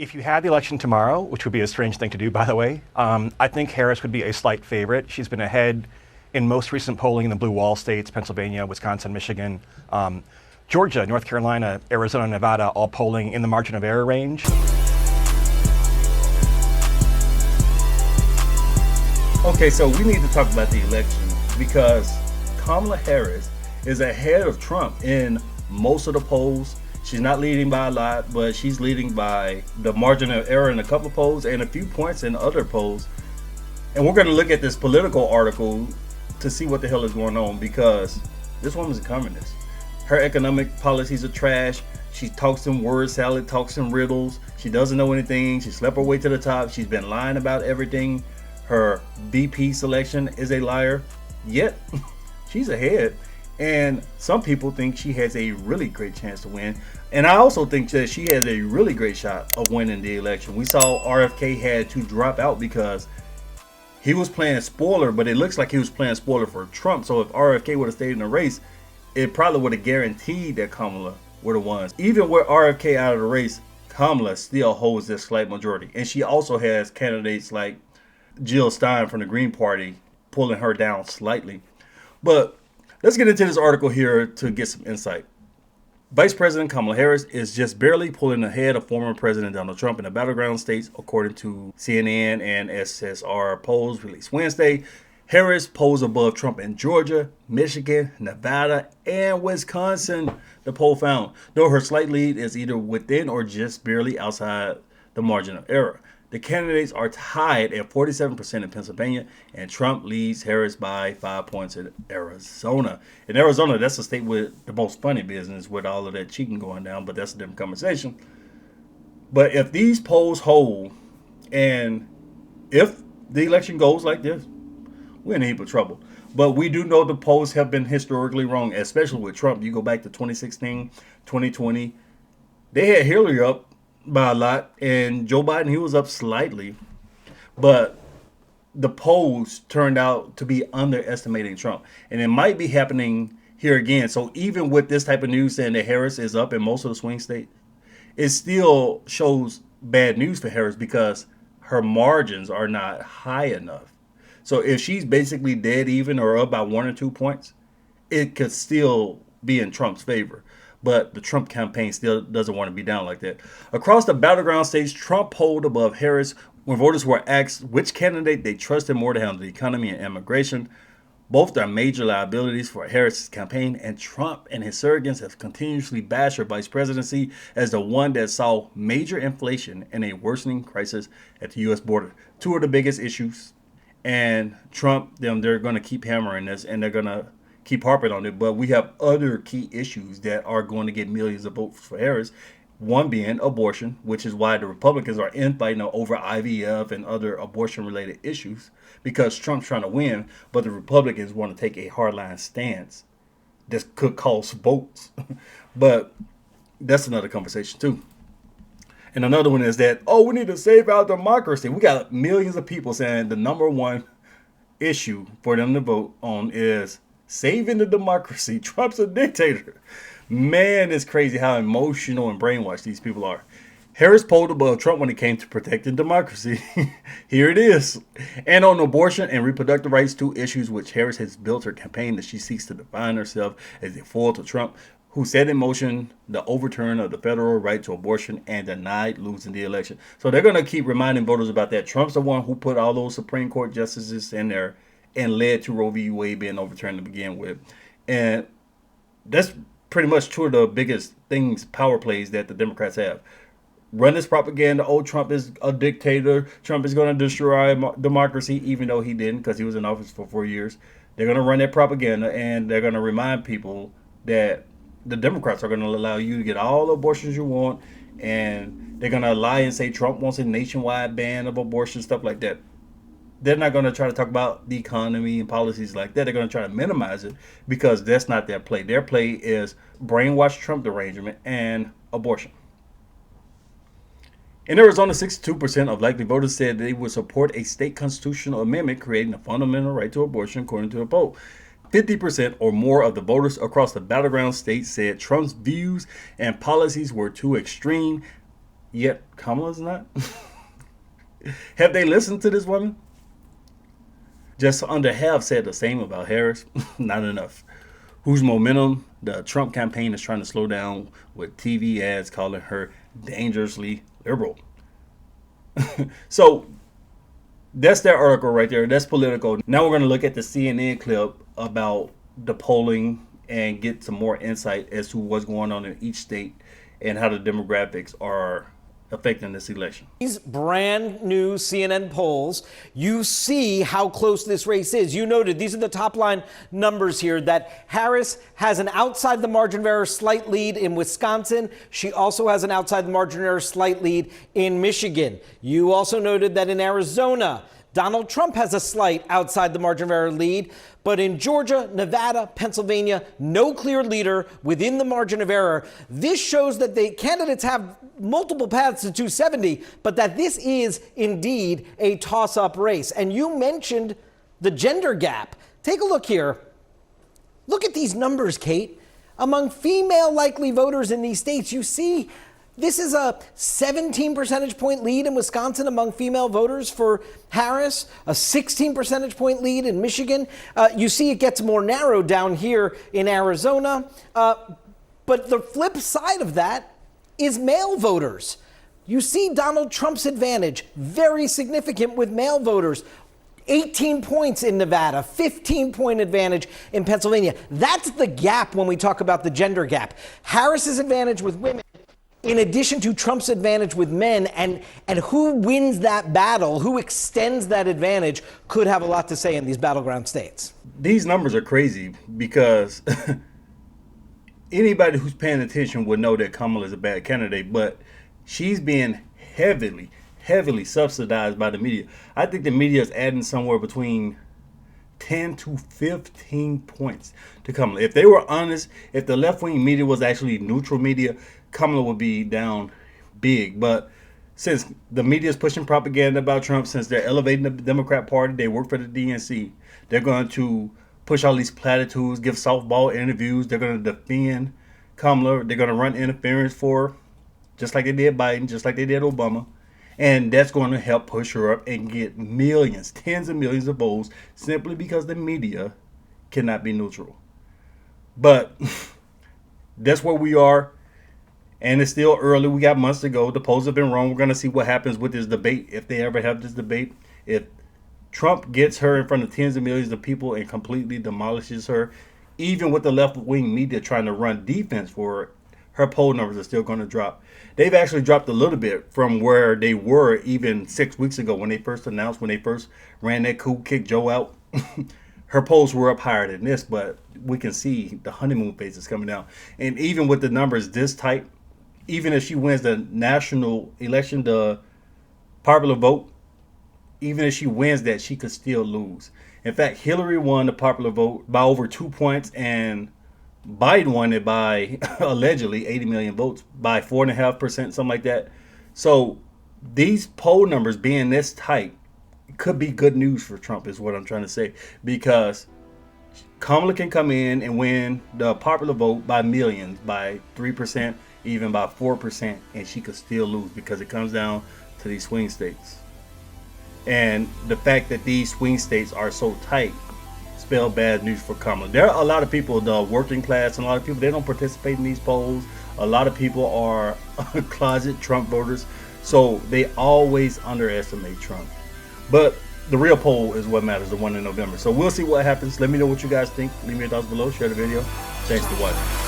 If you had the election tomorrow, which would be a strange thing to do, by the way, I think Harris would be a slight favorite. She's been ahead in most recent polling in the blue wall states, Pennsylvania, Wisconsin, Michigan, Georgia, North Carolina, Arizona, Nevada, all polling in the margin of error range. Okay, so we need to talk about the election because Kamala Harris is ahead of Trump in most of the polls. She's not leading by a lot, but she's leading by the margin of error in a couple of polls and a few points in other polls. And we're going to look at this Political article to see what the hell is going on, because this woman's a communist. Her economic policies are trash. She talks in word salad, talks in riddles. She doesn't know anything. She slept her way to the top. She's been lying about everything. Her VP selection is a liar. Yet, she's ahead. And some people think she has a really great chance to win. And I also think that she has a really great shot of winning the election. We saw RFK had to drop out because he was playing spoiler, but it looks like he was playing spoiler for Trump. So if RFK would have stayed in the race, it probably would have guaranteed that Kamala would have won. Even with RFK out of the race, Kamala still holds this slight majority. And she also has candidates like Jill Stein from the Green Party pulling her down slightly. But let's get into this article here to get some insight. Vice President Kamala Harris is just barely pulling ahead of former President Donald Trump in the battleground states, according to CNN and SSR polls released Wednesday. Harris polls above Trump in Georgia, Michigan, Nevada, and Wisconsin, the poll found, though her slight lead is either within or just barely outside the margin of error. The candidates are tied at 47% in Pennsylvania, and Trump leads Harris by 5 points in Arizona. In Arizona, that's the state with the most funny business with all of that cheating going down, but that's a different conversation. But if these polls hold, and if the election goes like this, we're in a heap of trouble. But we do know the polls have been historically wrong, especially with Trump. You go back to 2016, 2020. They had Hillary up by a lot, and Joe Biden, he was up slightly, but the polls turned out to be underestimating Trump, and it might be happening here again. So even with this type of news saying that Harris is up in most of the swing states, it still shows bad news for Harris because her margins are not high enough. So if she's basically dead even or up by 1 or 2 points, it could still be in Trump's favor. But the Trump campaign still doesn't want to be down like that. Across the battleground states, Trump polled above Harris when voters were asked which candidate they trusted more to handle the economy and immigration. Both are major liabilities for Harris's campaign, and Trump and his surrogates have continuously bashed her vice presidency as the one that saw major inflation and a worsening crisis at the U.S. border. Two of the biggest issues. And Trump, they're going to keep hammering this, and they're going to keep harping on it. But we have other key issues that are going to get millions of votes for Harris. One being abortion, which is why the Republicans are infighting over IVF and other abortion-related issues, because Trump's trying to win, but the Republicans want to take a hardline stance. This could cost votes. But that's another conversation, too. And another one is that, we need to save our democracy. We got millions of people saying the number one issue for them to vote on is saving the democracy. Trump's a dictator. Man, it's crazy how emotional and brainwashed these people are. Harris polled above Trump when it came to protecting democracy. Here it is. And on abortion and reproductive rights, two issues which Harris has built her campaign that she seeks to define herself as a foil to Trump, who set in motion the overturn of the federal right to abortion and denied losing the election. So they're going to keep reminding voters about that. Trump's the one who put all those Supreme Court justices in there and led to Roe v. Wade being overturned to begin with. And that's pretty much two of the biggest things, power plays that the Democrats have. Run this propaganda, Trump is a dictator, Trump is going to destroy democracy, even though he didn't because he was in office for 4 years. They're going to run that propaganda, and they're going to remind people that the Democrats are going to allow you to get all the abortions you want, and they're going to lie and say Trump wants a nationwide ban of abortion, stuff like that. They're not going to try to talk about the economy and policies like that. They're going to try to minimize it because that's not their play. Their play is brainwash Trump derangement and abortion. In Arizona, 62% of likely voters said they would support a state constitutional amendment creating a fundamental right to abortion, according to the poll. 50% or more of the voters across the battleground states said Trump's views and policies were too extreme. yet Kamala's not? Have they listened to this woman? Just under half said the same about Harris. Not enough. Whose momentum the Trump campaign is trying to slow down with TV ads calling her dangerously liberal. So that's that article right there. That's political. Now we're going to look at the CNN clip about the polling and get some more insight as to what's going on in each state and how the demographics are affecting this election. These brand new CNN polls, you see how close this race is. You noted these are the top line numbers here, that Harris has an outside the margin of error slight lead in Wisconsin. She also has an outside the margin of error slight lead in Michigan. You also noted that in Arizona, Donald Trump has a slight outside the margin of error lead, but in Georgia, Nevada, Pennsylvania, no clear leader within the margin of error. This shows that the candidates have multiple paths to 270, but that this is indeed a toss-up race. And you mentioned the gender gap. Take a look here. Look at these numbers, Kate. Among female likely voters in these states, you see this is a 17 percentage point lead in Wisconsin among female voters for Harris, a 16 percentage point lead in Michigan. You see it gets more narrow down here in Arizona. But the flip side of that is male voters. You see Donald Trump's advantage, very significant with male voters. 18 points in Nevada, 15-point advantage in Pennsylvania. That's the gap when we talk about the gender gap. Harris's advantage with women, in addition to Trump's advantage with men, and who wins that battle, who extends that advantage, could have a lot to say in these battleground states. These numbers are crazy because anybody who's paying attention would know that Kamala is a bad candidate, but she's being heavily subsidized by the media. I think the media is adding somewhere between 10 to 15 points to Kamala. If they were honest, if the left-wing media was actually neutral media, Kamala would be down big. But since the media is pushing propaganda about Trump, since they're elevating the Democrat Party, they work for the DNC, they're going to push all these platitudes, give softball interviews. They're going to defend Kamala. They're going to run interference for her, just like they did Biden, just like they did Obama. And that's going to help push her up and get millions, tens of millions of votes simply because the media cannot be neutral. But that's where we are. And it's still early. We got months to go. The polls have been wrong. We're going to see what happens with this debate, if they ever have this debate. If Trump gets her in front of tens of millions of people and completely demolishes her, even with the left-wing media trying to run defense for her poll numbers are still going to drop. They've actually dropped a little bit from where they were even 6 weeks ago when they first announced, when they first ran that coup, kicked Joe out. Her polls were up higher than this, but we can see the honeymoon phase is coming down. And even with the numbers this tight, even if she wins the national election, the popular vote, even if she wins that, she could still lose. In fact, Hillary won the popular vote by over 2 points, and Biden won it by allegedly 80 million votes, by 4.5%, something like that. So these poll numbers being this tight could be good news for Trump, is what I'm trying to say, because Kamala can come in and win the popular vote by millions, by 3%, even by 4%, and she could still lose because it comes down to these swing states. And the fact that these swing states are so tight spell bad news for Kamala. There are a lot of people, the working class, and a lot of people, they don't participate in these polls. A lot of people are closet Trump voters, so they always underestimate Trump. But the real poll is what matters, the one in November. So we'll see what happens. Let me know what you guys think. Leave me your thoughts below. Share the video. Thanks for watching.